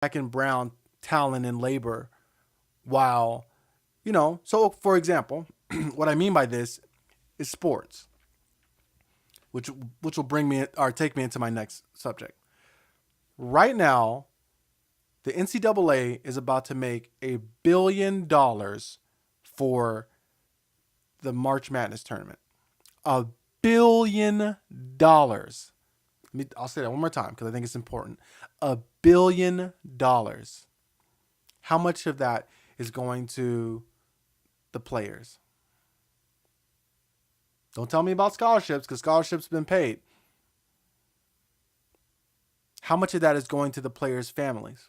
black and brown talent and labor while, so for example, what I mean by this is sports, which which will bring me or take me into my next subject. Right now, the NCAA is about to make $1 billion for the March Madness tournament. $1 billion. I'll say that one more time because I think it's important. $1 billion. How much of that is going to the players? Don't tell me about scholarships because scholarships have been paid. How much of that is going to the players' families?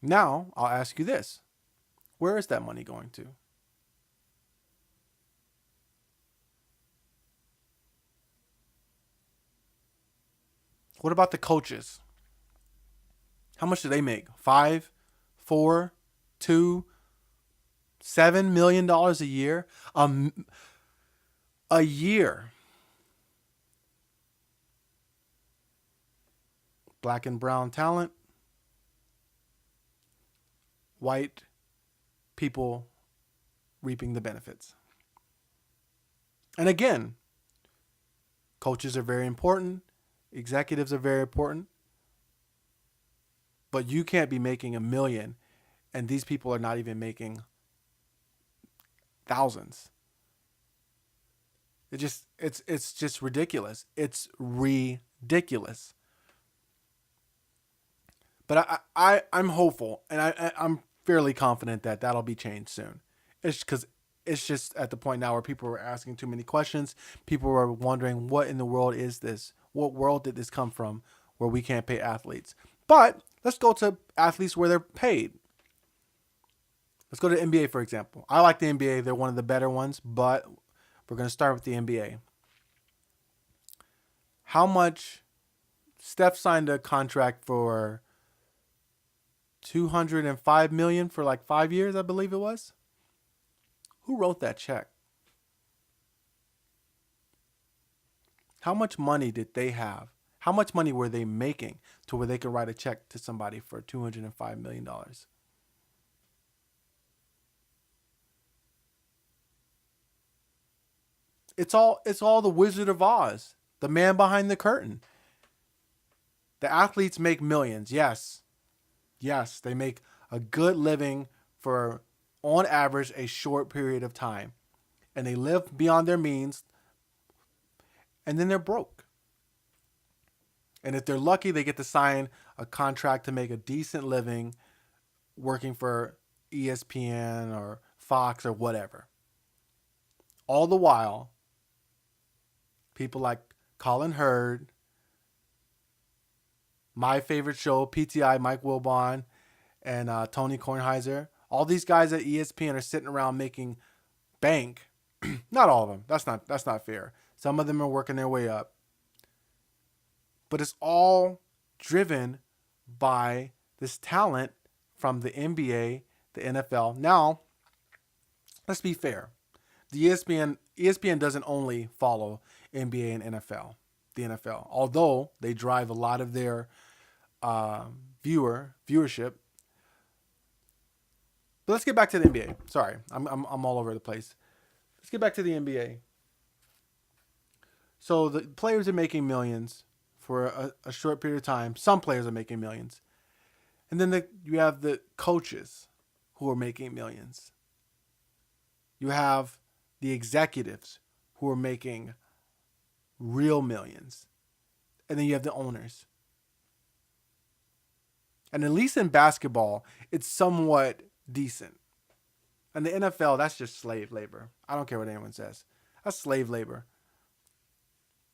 Now, I'll ask you this. Where is that money going to? What about the coaches? How much do they make? Five, four, two, $7 million a year? A year. Black and brown talent, white people reaping the benefits. And again, coaches are very important, executives are very important, but you can't be making 1 million and these people are not even making thousands. It's just ridiculous. It's ridiculous. But I'm hopeful, and I'm fairly confident that that'll be changed soon. It's because it's just at the point now where people are asking too many questions. People are wondering, what in the world is this? What world did this come from where we can't pay athletes? But let's go to athletes where they're paid. Let's go to the NBA, for example. I like the NBA. They're one of the better ones, but we're going to start with the NBA. How much? Steph signed a contract for $205 million for like 5 years, I believe it was. Who wrote that check? How much money did they have? How much money were they making to where they could write a check to somebody for $205 million? It's all the Wizard of Oz, the man behind the curtain. The athletes make millions, yes. Yes, they make a good living for, on average, a short period of time. And they live beyond their means, and then they're broke. And if they're lucky, they get to sign a contract to make a decent living working for ESPN or Fox or whatever. All the while, people like Colin Hurd, my favorite show, PTI, Mike Wilbon, and Tony Kornheiser. All these guys at ESPN are sitting around making bank. Not all of them. That's not fair. Some of them are working their way up. But it's all driven by this talent from the NBA, the NFL. Now, let's be fair. The ESPN doesn't only follow NBA and NFL, the NFL, although they drive a lot of their viewership. But let's get back to the NBA. Sorry, I'm all over the place. Let's get back to the NBA. So the players are making millions for a short period of time. Some players are making millions, and then you have the coaches who are making millions. You have the executives who are making real millions, and then you have the owners. And at least in basketball, it's somewhat decent. And the NFL, that's just slave labor. I don't care what anyone says. That's slave labor.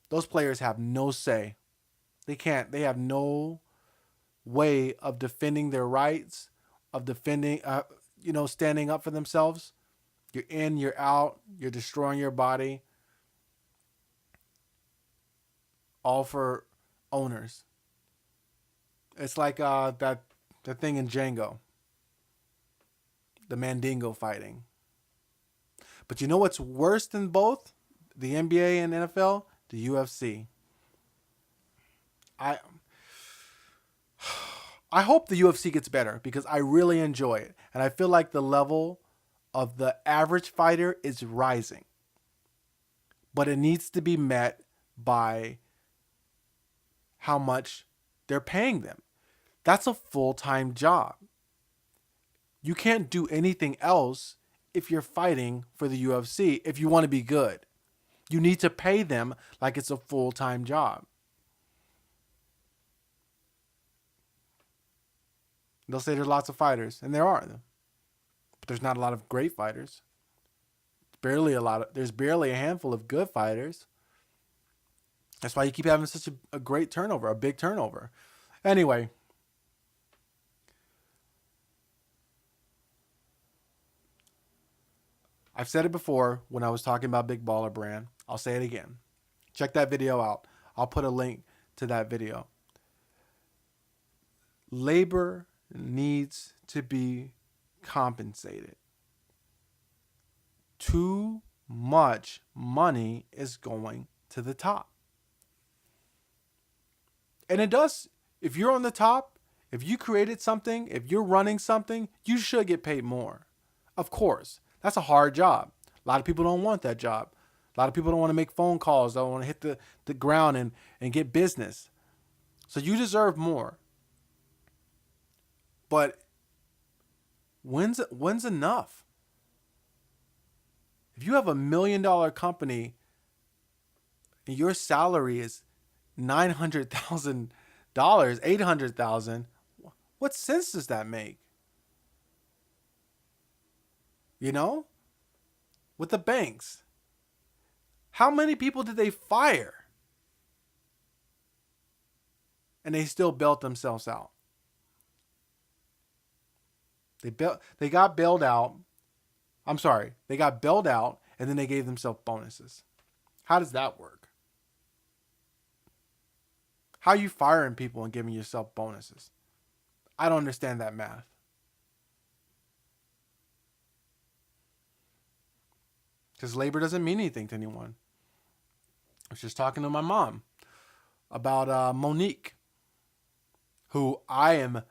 Those players have no say. They have no way of defending their rights, of defending, standing up for themselves. You're in, you're out, you're destroying your body. All for owners. It's like that thing in Django, the Mandingo fighting. But you know what's worse than both the NBA and NFL? The UFC. I I hope the UFC gets better because I really enjoy it. And I feel like the level of the average fighter is rising. But it needs to be met by how much they're paying them. That's a full-time job. You can't do anything else if you're fighting for the UFC if you want to be good. You need to pay them like it's a full-time job. They'll say there's lots of fighters, and there are, but there's not a lot of great fighters. There's barely a handful of good fighters. That's why you keep having such a great turnover, a big turnover. Anyway, I've said it before when I was talking about Big Baller Brand. I'll say it again. Check that video out. I'll put a link to that video. Labor needs to be compensated. Too much money is going to the top. And it does. If you're on the top, if you created something, if you're running something, you should get paid more. Of course. That's a hard job. A lot of people don't want that job. A lot of people don't want to make phone calls. Don't want to hit the ground and get business. So you deserve more. But when's enough? If you have $1 million company and your salary is $900,000, $800,000, what sense does that make? You know? With the banks. How many people did they fire? And they still bailed themselves out. They got bailed out. I'm sorry. They got bailed out and then they gave themselves bonuses. How does that work? How are you firing people and giving yourself bonuses? I don't understand that math. Because labor doesn't mean anything to anyone. I was just talking to my mom about Monique, who I am